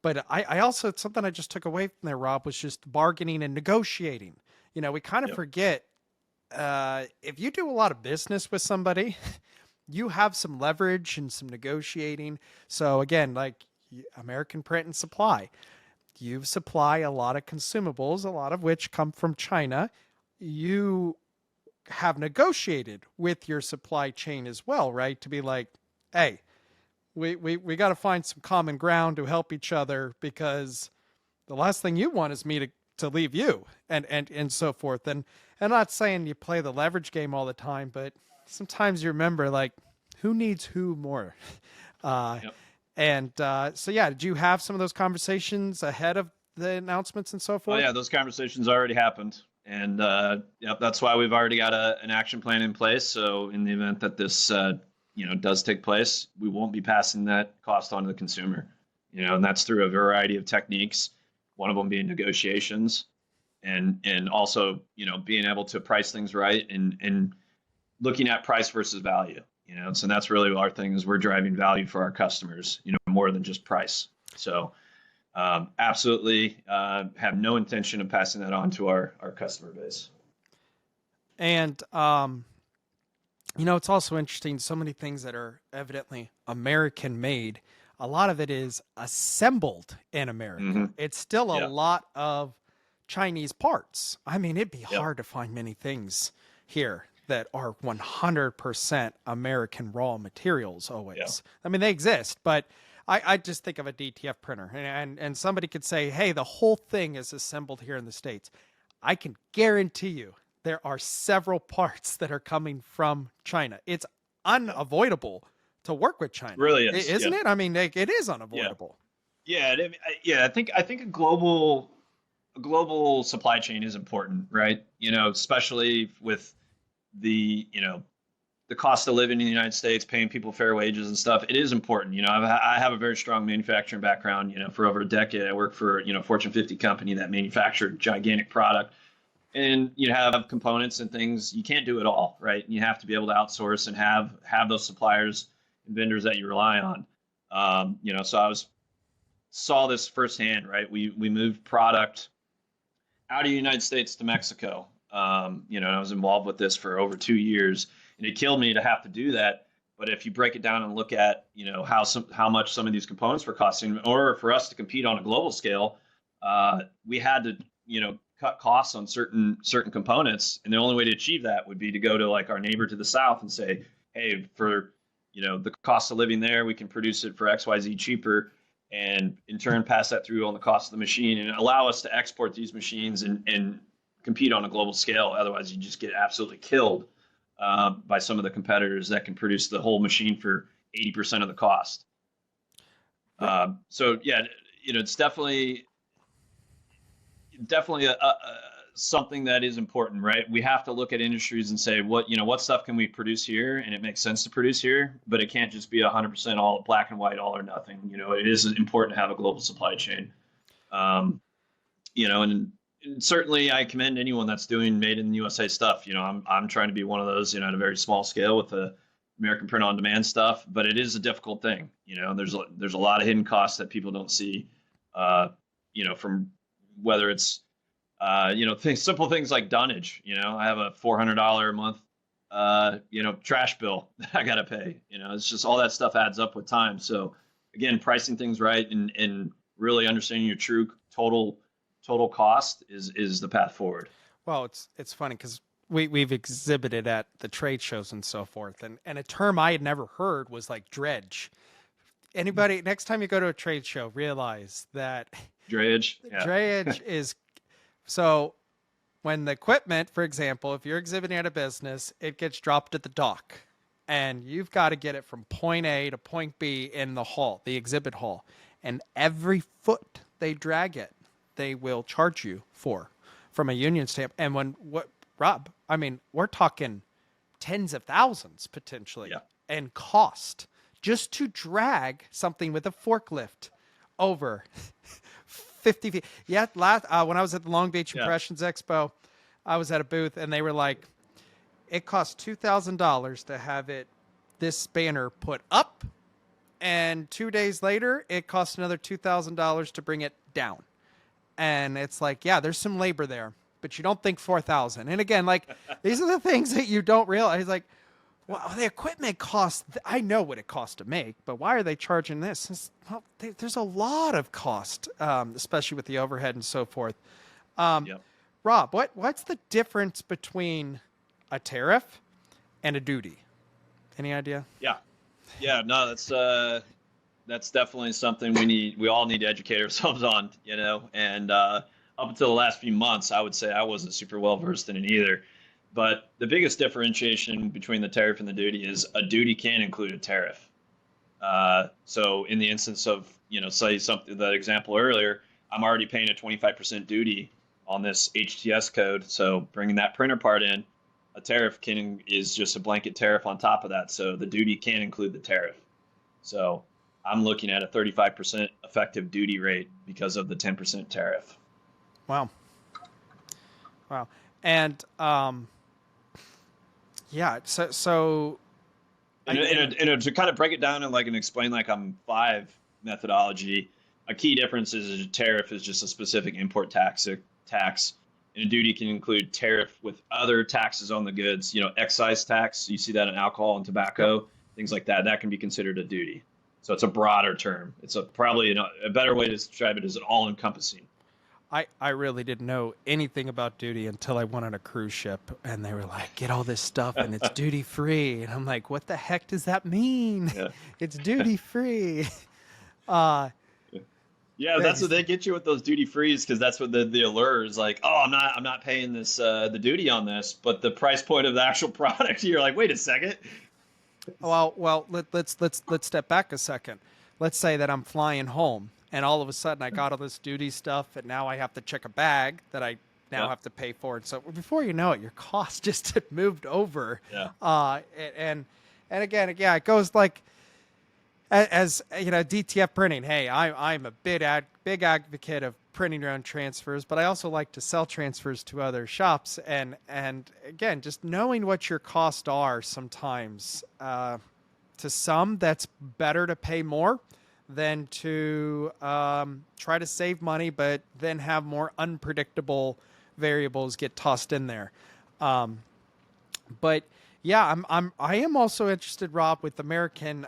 But I also, something I just took away from there, Rob, was just bargaining and negotiating. We kind of forget, if you do a lot of business with somebody, you have some leverage and some negotiating. So again, like American Print and Supply, you supply a lot of consumables, a lot of which come from China. You have negotiated with your supply chain as well, right? To be like, hey, we got to find some common ground to help each other, because the last thing you want is me to leave you, and so forth. And I'm not saying you play the leverage game all the time, but sometimes you remember, like, who needs who more. Yep. And so, yeah, did you have some of those conversations ahead of the announcements and so forth? Oh, yeah, those conversations already happened. And that's why we've already got an action plan in place. So in the event that this does take place, we won't be passing that cost on to the consumer. And that's through a variety of techniques, one of them being negotiations, and also being able to price things right and looking at price versus value. So that's really our thing, is we're driving value for our customers, more than just price. So absolutely have no intention of passing that on to our customer base. And, it's also interesting, so many things that are evidently American made, a lot of it is assembled in America. Mm-hmm. It's still a lot of Chinese parts. I mean, it'd be hard to find many things here that are 100% American raw materials always. Yeah. I mean, they exist, but I just think of a DTF printer, and somebody could say, hey, the whole thing is assembled here in the States. I can guarantee you there are several parts that are coming from China. It's unavoidable to work with China. It really is. Isn't it? I mean, it is unavoidable. Yeah. I think a global global supply chain is important, right? Especially with the cost of living in the United States, paying people fair wages and stuff. It is important. I have a very strong manufacturing background. For over a decade, I worked for Fortune 50 company that manufactured gigantic product. And you have components and things, you can't do it all, right? You have to be able to outsource and have those suppliers and vendors that you rely on. So saw this firsthand, right? We moved product out of the United States to Mexico. And I was involved with this for over 2 years, and it killed me to have to do that. But if you break it down and look at, how much some of these components were costing, in order for us to compete on a global scale, we had to, cut costs on certain components, and the only way to achieve that would be to go to like our neighbor to the south and say, hey, for the cost of living there, we can produce it for XYZ cheaper, and in turn pass that through on the cost of the machine and allow us to export these machines and compete on a global scale. Otherwise, you just get absolutely killed by some of the competitors that can produce the whole machine for 80% of the cost. So yeah, it's definitely something that is important, right? We have to look at industries and say, what stuff can we produce here, and it makes sense to produce here, but it can't just be 100% all black and white, all or nothing. It is important to have a global supply chain. And certainly I commend anyone that's doing made in the USA stuff. I'm trying to be one of those, at a very small scale with the American print on demand stuff, but it is a difficult thing. There's a lot of hidden costs that people don't see, from whether it's, simple things like dunnage. I have a $400 a month, trash bill that I got to pay. It's just all that stuff adds up with time. So again, pricing things right and really understanding your true total cost is the path forward. Well, it's funny because we've exhibited at the trade shows and so forth, and a term I had never heard was like dredge. Anybody, next time you go to a trade show, realize that Drayage. Yeah. Drayage is so when the equipment, for example, if you're exhibiting at a business, it gets dropped at the dock and you've got to get it from point A to point B in the hall, the exhibit hall. And every foot they drag it, they will charge you from a union stamp. And Rob, I mean, we're talking tens of thousands potentially and cost just to drag something with a forklift over 50 feet. Yeah, when I was at the Long Beach Impressions Expo, I was at a booth and they were like, it costs $2,000 to have this banner put up, and 2 days later, it costs another $2,000 to bring it down. And it's like, yeah, there's some labor there, but you don't think 4,000. And again, like these are the things that you don't realize. Like, well, the equipment costs, I know what it costs to make, but why are they charging this? Well, there's a lot of cost, especially with the overhead and so forth. Rob, what's the difference between a tariff and a duty? Any idea? Yeah, no, that's definitely something we all need to educate ourselves on, and up until the last few months, I would say I wasn't super well versed in it either. But the biggest differentiation between the tariff and the duty is a duty can include a tariff. So in the instance of, say something, that example earlier, I'm already paying a 25% duty on this HTS code. So bringing that printer part in, a tariff is just a blanket tariff on top of that. So the duty can include the tariff. So I'm looking at a 35% effective duty rate because of the 10% tariff. Wow. And, yeah. So to kind of break it down and explain I'm 5 methodology, a key difference is a tariff is just a specific import tax, and a duty can include tariff with other taxes on the goods. Excise tax. You see that in alcohol and tobacco, things like that. That can be considered a duty. So it's a broader term. It's probably a better way to describe it is an all-encompassing. I really didn't know anything about duty until I went on a cruise ship and they were like, get all this stuff and it's duty free. And I'm like, what the heck does that mean? Yeah. It's duty free. Yeah, that's what they get you with those duty frees, because that's what the allure is like. Oh, I'm not paying this the duty on this, but the price point of the actual product, you're like, wait a second. Well, let's step back a second. Let's say that I'm flying home and all of a sudden I got all this duty stuff, and now I have to check a bag that I now Yep. have to pay for. And so before you know it, your cost just moved over. Yeah. And again, yeah, it goes like, as you know, DTF printing. Hey, I'm a big advocate of printing your own transfers, but I also like to sell transfers to other shops. And again, just knowing what your costs are sometimes, to some, that's better to pay more than to try to save money, but then have more unpredictable variables get tossed in there. But yeah, I am also interested, Rob, with American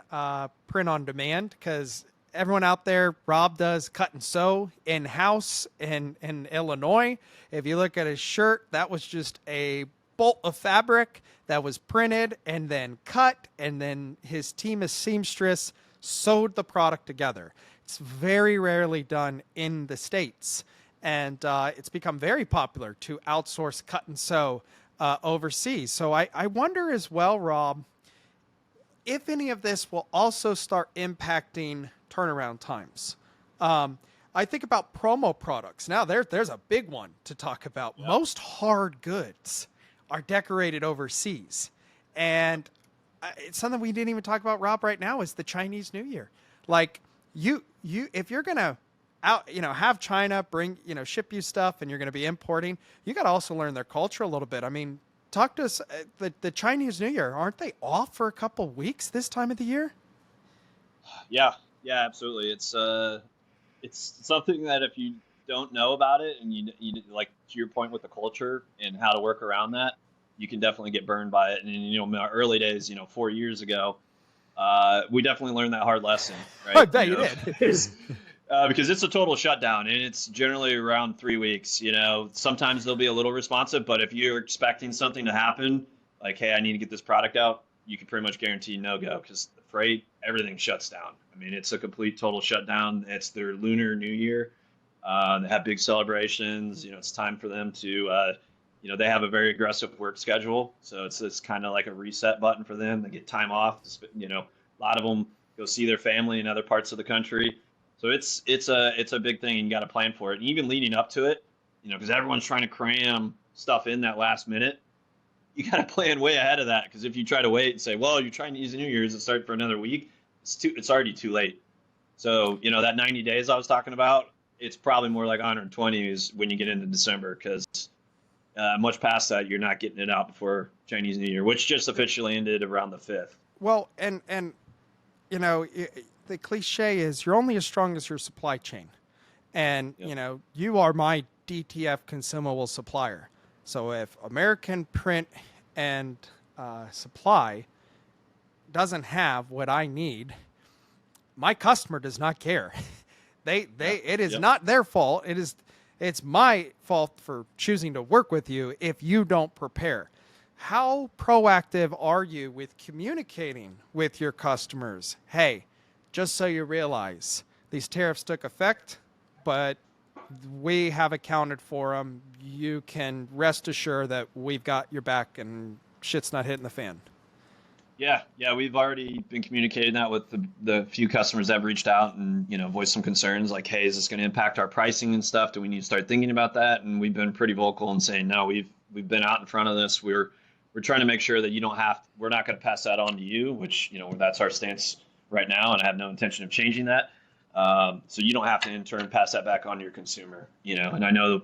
print on demand, because everyone out there, Rob does cut and sew in house in Illinois. If you look at his shirt, that was just a bolt of fabric that was printed and then cut, and then his team of seamstress sewed the product together. It's very rarely done in the States, and it's become very popular to outsource cut and sew overseas. So I wonder as well, Rob, if any of this will also start impacting turnaround times. I think about promo products. Now, there's a big one to talk about. Yeah. Most hard goods are decorated overseas. And it's something we didn't even talk about, Rob, right now, is the Chinese New Year. Like, you if you're going to have China bring, ship you stuff, and you're going to be importing, you got to also learn their culture a little bit. I mean, talk to us. The Chinese New Year, aren't they off for a couple weeks this time of the year? Yeah, absolutely. It's something that if you don't know about it, and you like, to your point with the culture and how to work around that, you can definitely get burned by it. And in our early days, 4 years ago, we definitely learned that hard lesson, right? I bet you did. Because it's a total shutdown, and it's generally around 3 weeks. Sometimes they'll be a little responsive, but if you're expecting something to happen, like, hey, I need to get this product out, you can pretty much guarantee no go, because the freight, everything shuts down. I mean, it's a complete total shutdown. It's their Lunar New Year. They have big celebrations. It's time for them to, they have a very aggressive work schedule, so it's kind of like a reset button for them. They get time off. A lot of them go see their family in other parts of the country. So it's a big thing, and you got to plan for it. And even leading up to it, because everyone's trying to cram stuff in that last minute, you got to plan way ahead of that. Because if you try to wait and say, well, you're trying to use the New Year's and start for another week, it's already too late. So that 90 days I was talking about, it's probably more like 120 is when you get into December, because much past that, you're not getting it out before Chinese New Year, which just officially ended around the 5th. Well, and the cliche is you're only as strong as your supply chain. And, Yep. You are my DTF consumable supplier. So if American Print and Supply doesn't have what I need, my customer does not care. It is not their fault. It's my fault for choosing to work with you if you don't prepare. How proactive are you with communicating with your customers? Hey, just so you realize, these tariffs took effect, but we have accounted for them. You can rest assured that we've got your back and shit's not hitting the fan. Yeah, we've already been communicating that with the few customers that have reached out and voiced some concerns, like, hey, is this going to impact our pricing and stuff? Do we need to start thinking about that? And we've been pretty vocal in saying, no, we've been out in front of this. We're trying to make sure that we're not going to pass that on to you, which that's our stance right now, and I have no intention of changing that. So you don't have to in turn pass that back on to your consumer. And I know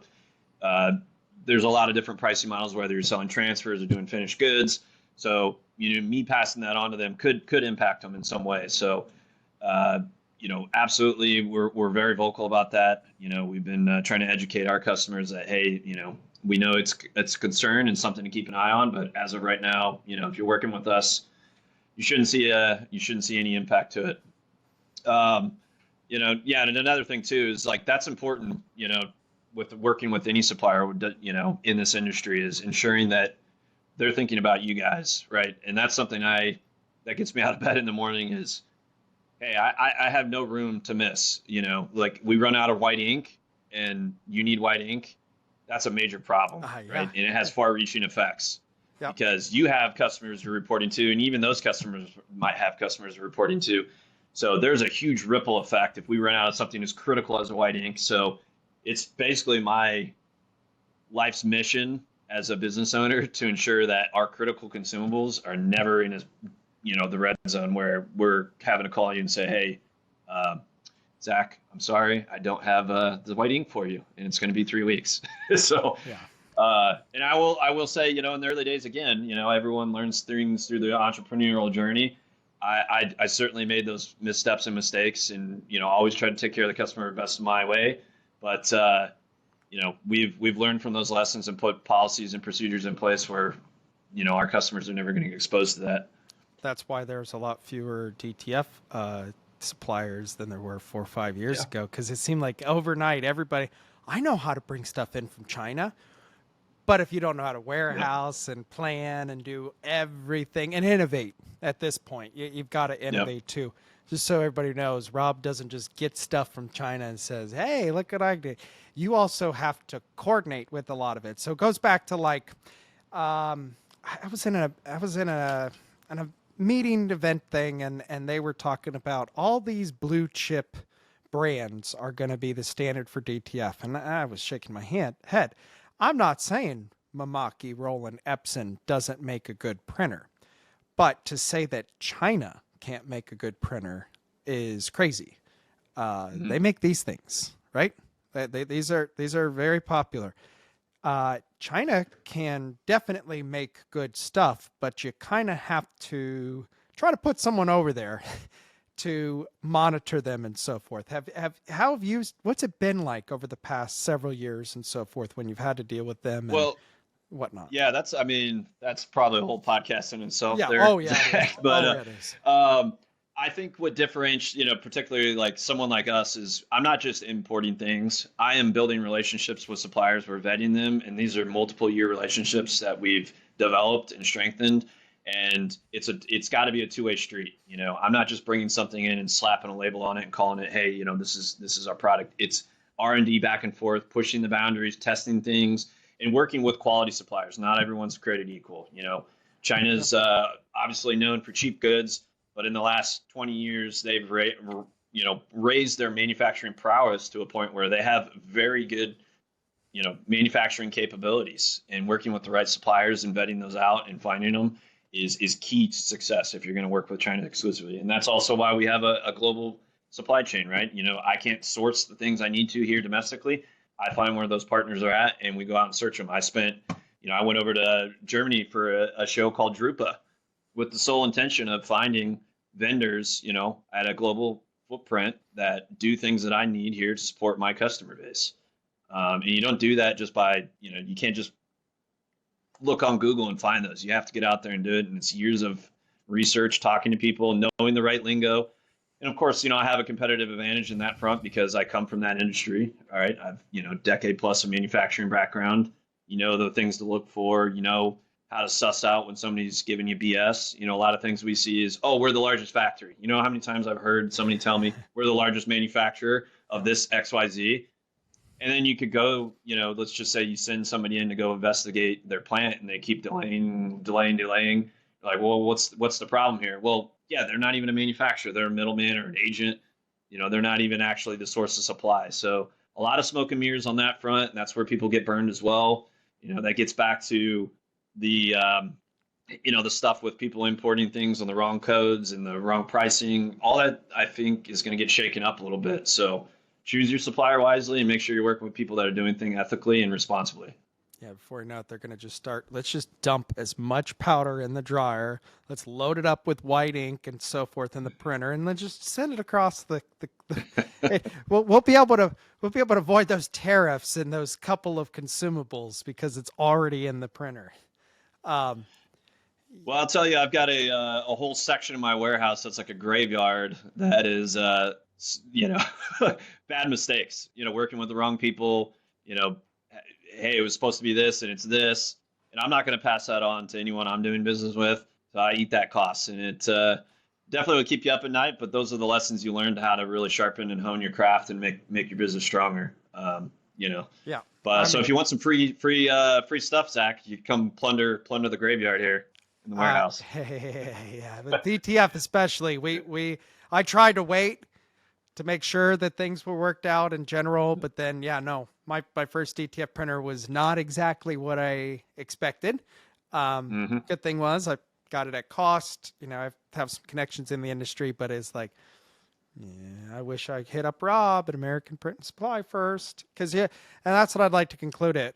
there's a lot of different pricing models, whether you're selling transfers or doing finished goods. So me passing that on to them could impact them in some way. So absolutely, we're very vocal about that. We've been trying to educate our customers that, hey, we know it's a concern and something to keep an eye on, but as of right now, if you're working with us, you shouldn't see any impact to it. And another thing too is, like, that's important, with working with any supplier, in this industry, is ensuring that they're thinking about you guys, right? And that's something that gets me out of bed in the morning is, hey, I have no room to miss, like, we run out of white ink and you need white ink. That's a major problem, Yeah. right? And it has far-reaching effects. Yep. Because you have customers you're reporting to, and even those customers might have customers you're reporting to. So there's a huge ripple effect if we run out of something as critical as a white ink. So it's basically my life's mission as a business owner to ensure that our critical consumables are never in the red zone where we're having to call you and say, hey, uh, Zach, I'm sorry, I don't have the white ink for you, and it's going to be 3 weeks. So, Yeah. and I will say, in the early days, again, everyone learns things through the entrepreneurial journey. I certainly made those missteps and mistakes, and always tried to take care of the customer best of my way. But we've learned from those lessons and put policies and procedures in place where our customers are never going to get exposed to that. That's why there's a lot fewer DTF suppliers than there were 4 or 5 years Yeah. ago, because it seemed like overnight everybody, I know how to bring stuff in from China, but if you don't know how to warehouse and plan and do everything and innovate at this point, you've got to innovate too. Just so everybody knows, Rob doesn't just get stuff from China and says, hey, look what I did. You also have to coordinate with a lot of it. So it goes back to like, I was in a meeting event thing, and they were talking about all these blue chip brands are going to be the standard for DTF. And I was shaking my head. I'm not saying Mamaki, Roland, Epson doesn't make a good printer, but to say that China can't make a good printer is crazy. They make these things, right? These are very popular. China can definitely make good stuff, but you kind of have to try to put someone over there to monitor them and so forth. What's it been like over the past several years and so forth when you've had to deal with them and Well, whatnot? yeah, that's probably a whole podcast in itself Yeah. there. Oh yeah. It is. But oh, it is. I think what differentiates, particularly like someone like us, is I'm not just importing things. I am building relationships with suppliers. We're vetting them, and these are multiple year relationships that we've developed and strengthened. And it's got to be a two-way street. I'm not just bringing something in and slapping a label on it and calling it, hey, this is our product. It's R&D back and forth, pushing the boundaries, testing things, and working with quality suppliers. Not everyone's created equal. China's obviously known for cheap goods, but in the last 20 years, they've raised their manufacturing prowess to a point where they have very good manufacturing capabilities, and working with the right suppliers and vetting those out and finding them is key to success if you're going to work with China exclusively. And that's also why we have a global supply chain, right? I can't source the things I need to here domestically. I find where those partners are at, and we go out and search them. I went over to Germany for a show called Drupa with the sole intention of finding vendors, at a global footprint that do things that I need here to support my customer base. And you don't do that just by, you can't just look on Google and find those. You have to get out there and do it. And it's years of research, talking to people, knowing the right lingo. And of course, I have a competitive advantage in that front because I come from that industry. All right. I've, decade plus of manufacturing background, the things to look for, how to suss out when somebody's giving you BS. A lot of things we see is, oh, we're the largest factory. How many times I've heard somebody tell me we're the largest manufacturer of this XYZ. And then you could go, let's just say you send somebody in to go investigate their plant and they keep delaying. Like, well, what's the problem here? Well, yeah, they're not even a manufacturer. They're a middleman or an agent. They're not even actually the source of supply. So a lot of smoke and mirrors on that front. And that's where people get burned as well. That gets back to the, the stuff with people importing things on the wrong codes and the wrong pricing. All that, I think, is going to get shaken up a little bit. So choose your supplier wisely and make sure you're working with people that are doing things ethically and responsibly. Yeah, before you know it, they're going to just start. Let's just dump as much powder in the dryer. Let's load it up with white ink and so forth in the printer, and then just send it across the hey, we'll be able to avoid those tariffs and those couple of consumables because it's already in the printer. Well, I'll tell you, I've got a whole section in my warehouse that's like a graveyard that is, bad mistakes. Working with the wrong people. Hey, it was supposed to be this and it's this, and I'm not going to pass that on to anyone I'm doing business with. So I eat that cost, and it definitely will keep you up at night. But those are the lessons you learned how to really sharpen and hone your craft and make your business stronger. Yeah. But so if you want some free stuff, Zach, you come plunder the graveyard here in the warehouse. Yeah, but DTF especially, I tried to wait to make sure that things were worked out in general, but then yeah, no, my first DTF printer was not exactly what I expected. Hmm. Good thing was I got it at cost. You know, I have some connections in the industry, but it's like, yeah, I wish I hit up Rob at American Print and Supply first, because yeah, and that's what I'd like to conclude it.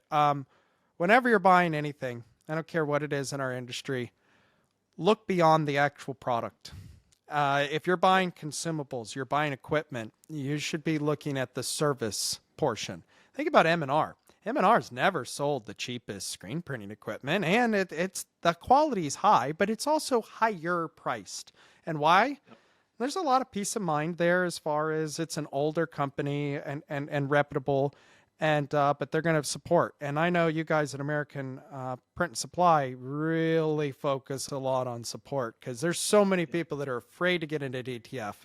Whenever you're buying anything, I don't care what it is in our industry, look beyond the actual product. If you're buying consumables, you're buying equipment, you should be looking at the service portion. Think about M&R. M&R's never sold the cheapest screen printing equipment, and it's the quality is high, but it's also higher priced. And why? There's a lot of peace of mind there as far as it's an older company and reputable, and but they're going to support. And I know you guys at American Print and Supply really focus a lot on support, because there's so many people that are afraid to get into DTF,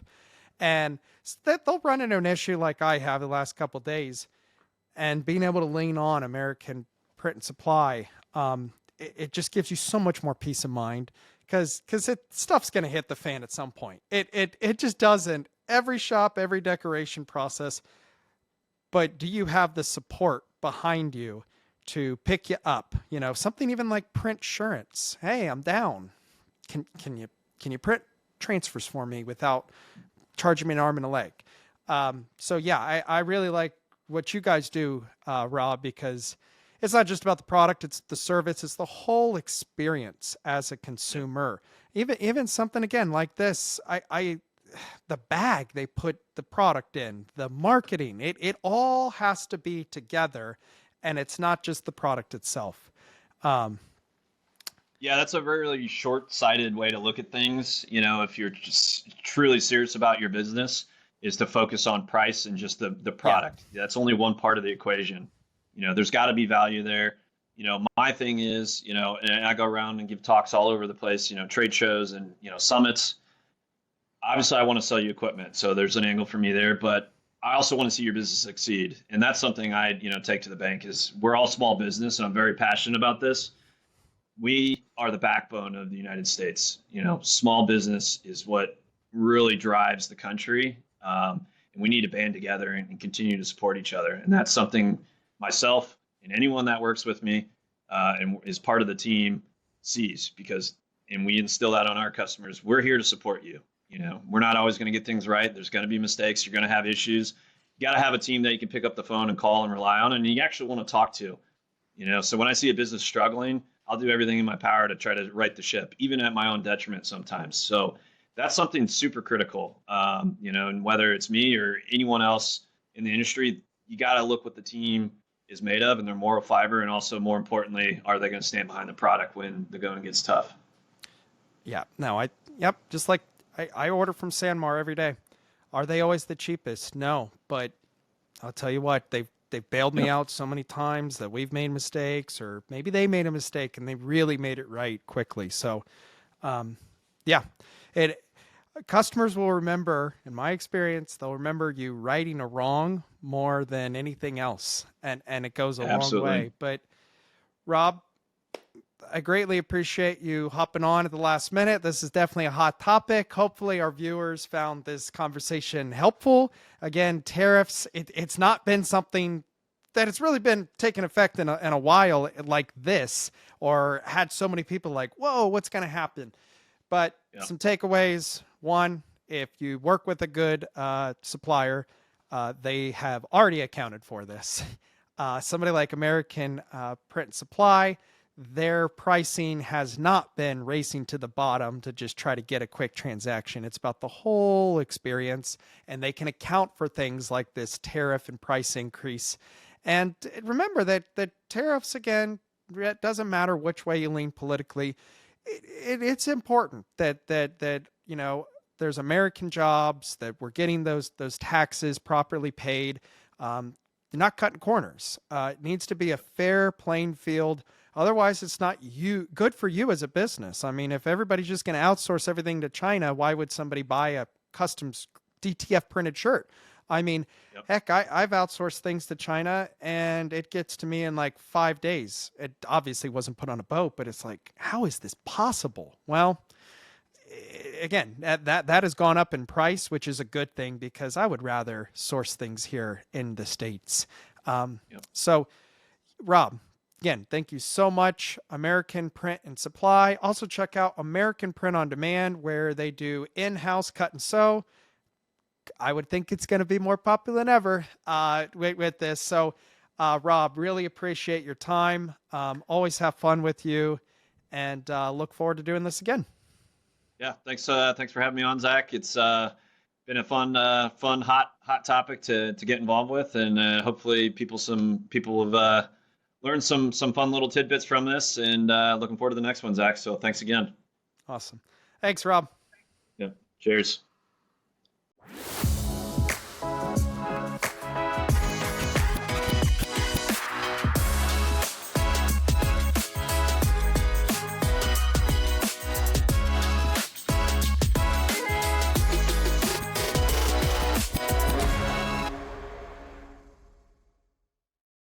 and that they'll run into an issue like I have the last couple of days, and being able to lean on American Print and Supply, it just gives you so much more peace of mind, because stuff's going to hit the fan at some point. It just doesn't. Every shop, every decoration process. But do you have the support behind you to pick you up? You know, something even like print insurance. Hey, I'm down. Can you print transfers for me without charging me an arm and a leg? So yeah, I really like what you guys do, Rob, because it's not just about the product, it's the service, it's the whole experience as a consumer. Even something again like this, the bag they put the product in, the marketing, it all has to be together, and it's not just the product itself. Yeah, that's a very short-sighted way to look at things. You know, if you're just truly serious about your business, is to focus on price and just the Yeah. product. That's only one part of the equation. You know, there's got to be value there. You know, my thing is, you know, and I go around and give talks all over the place, you know, trade shows and, you know, summits. Obviously I want to sell you equipment, so there's an angle for me there, but I also want to see your business succeed. And that's something I, you know, take to the bank. Is we're all small business, and I'm very passionate about this. We are the backbone of the United States. You know, small business is what really drives the country. And we need to band together and continue to support each other. And that's something myself and anyone that works with me and is part of the team sees, because, and we instill that on our customers. We're here to support you. You know, we're not always going to get things right. There's going to be mistakes. You're going to have issues. You got to have a team that you can pick up the phone and call and rely on, and you actually want to talk to. You know, so when I see a business struggling, I'll do everything in my power to try to right the ship, even at my own detriment sometimes. So that's something super critical. You know, and whether it's me or anyone else in the industry, you got to look what the team is made of and their moral fiber, and also more importantly, are they going to stand behind the product when the going gets tough? Yeah. No, yep. Just like I order from Sanmar every day. Are they always the cheapest? No, but I'll tell you what, they've bailed me Yep. out so many times that we've made mistakes, or maybe they made a mistake and they really made it right quickly. So, yeah, it customers will remember, in my experience, they'll remember you righting a wrong more than anything else, and it goes a long Absolutely. way. But Rob, I greatly appreciate you hopping on at the last minute. This is definitely a hot topic. Hopefully our viewers found this conversation helpful. Again, tariffs, it's not been something that it's really been taking effect in a while like this, or had so many people like, whoa, what's going to happen? But Yeah. some takeaways. One, if you work with a good supplier, they have already accounted for this. Somebody like American Print and Supply, their pricing has not been racing to the bottom to just try to get a quick transaction. It's about the whole experience, and they can account for things like this tariff and price increase. And remember that tariffs, again, it doesn't matter which way you lean politically. It's important that you know, there's American jobs, that we're getting those taxes properly paid. They're not cutting corners. It needs to be a fair playing field. Otherwise, it's not good for you as a business. I mean, if everybody's just going to outsource everything to China, why would somebody buy a custom DTF printed shirt? I mean, Yep. heck, I've outsourced things to China, and it gets to me in like 5 days. It obviously wasn't put on a boat, but it's like, how is this possible? Well, again, that has gone up in price, which is a good thing because I would rather source things here in the States. Yep. So, Rob, again, thank you so much. American Print and Supply. Also, check out American Print on Demand, where they do in-house cut and sew. I would think it's going to be more popular than ever with this. So, Rob, really appreciate your time. Always have fun with you, and look forward to doing this again. Yeah, thanks. Thanks for having me on, Zach. It's been a fun, hot topic to get involved with, and hopefully people have learned some fun little tidbits from this, and looking forward to the next one, Zach. So thanks again. Awesome. Thanks, Rob. Yeah. Cheers.